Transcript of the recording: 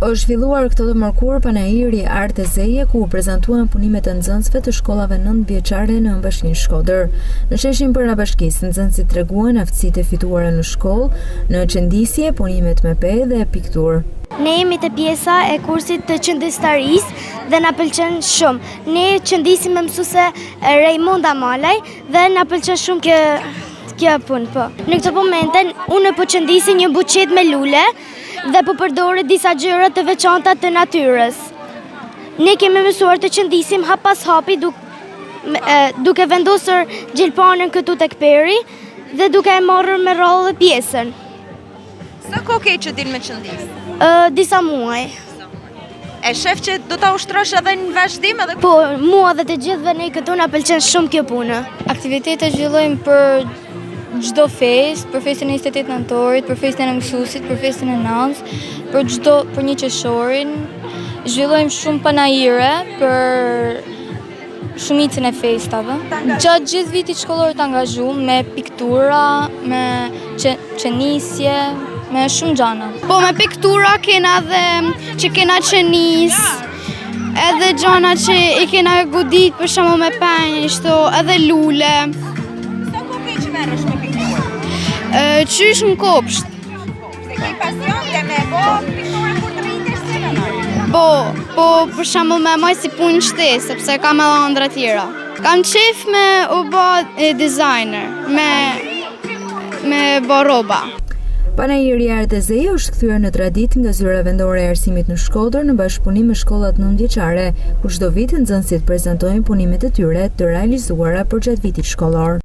Është zhvilluar këtë të mërkur panajiri Art e Zeje, ku u prezantuan punimet e nxënësve të shkollave 9 vjeçare në Bashkinë Shkodër. Në sheshin Brenda Bashkisë, nxënësit treguan aftësitë e fituara në shkollë, në qëndisje, punimet me pe dhe pikturë. Ne jemi të pjesa e kursit të qëndestarisë dhe na pëlqen shumë. Ne qëndisim me mësuese Raimonda Malaj dhe na pëlqen shumë kjo punë, po. Në këtë momente unë po qëndisi një buqet me lule dhe po përdore disa gjëra të veçanta të natyrës. Ne kemi mësuar të qëndisim hap pas hapi duke vendosur gjelpanën këtu tek peri dhe duke e marrë me radhë dhe pjesën. Sa kohë ke që din me qëndis? Disa muaj. E shef që do ta ushtrosh edhe në vazhdim edhe? Po, mua dhe të gjithëve ne këtu na pëlqen shumë kjo punë. Aktivitetet zhvillojmë për çdo festë, për festën e 28 nëntorit, për festën e mësuesit, për festën e nënës, për një qershorin. Zhvillojmë shumë panajire për shumicën e festave. Gjatë gjithë vitit shkollor të angazhuar me piktura, me qenisje, me shumë gjana. Po me piktura kena dhe që kena qenis, edhe gjana që i kena godit për shembull me penj, edhe lule. Sa kohë ke që merresh me pikturë? Qysh në kopsht. Se ke pasion dhe me bo pikturë kur të interesën? Po për shembull me maj si punë në shtesë, sepse kam edhe ëndra tjera. Kam qef me u bë designer, me bë rroba. Panajiri Art e Zeje është kthyer në traditë nga zyra vendore e arsimit në Shkodër në bashkëpunim me shkollat 9 vjeçare, ku çdo vit nxënësit prezantojnë punimet e tyre të realizuara përgjatë vitit shkollor.